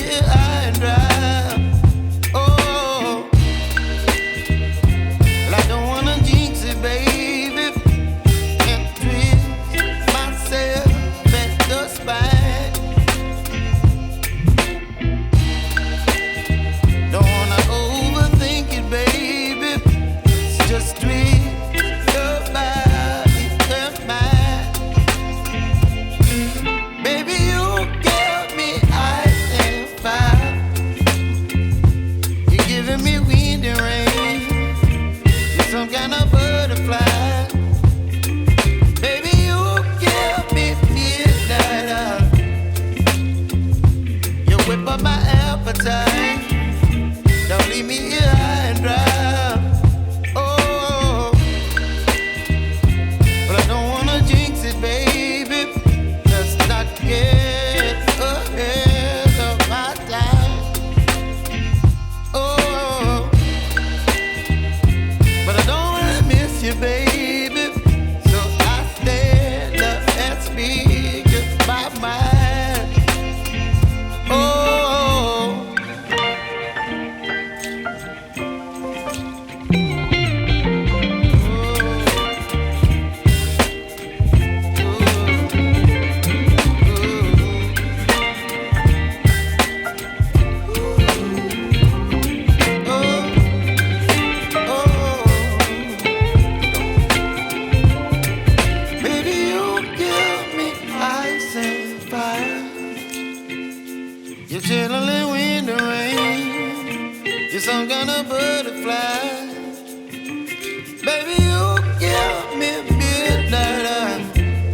here high and dry. Oh, well, I don't wanna jinx it, baby, and twist myself at the spine. Don't wanna overthink it, baby. It's just twist your body and mine. Baby, you give me ice and fire. You're giving me wind and rain. You're some kind of butterfly. Baby, you give me midnight oil. You whip up my appetite. Don't leave me here high and dry. Oh, but I don't wanna jinx it, baby. Let's not get ahead of my time. Oh, but I don't wanna miss you, baby. So I stand up and speak just my mind. Oh. Baby, you give me ice and fire. You're chilling wind and rain. You're some kind of butterfly. Baby,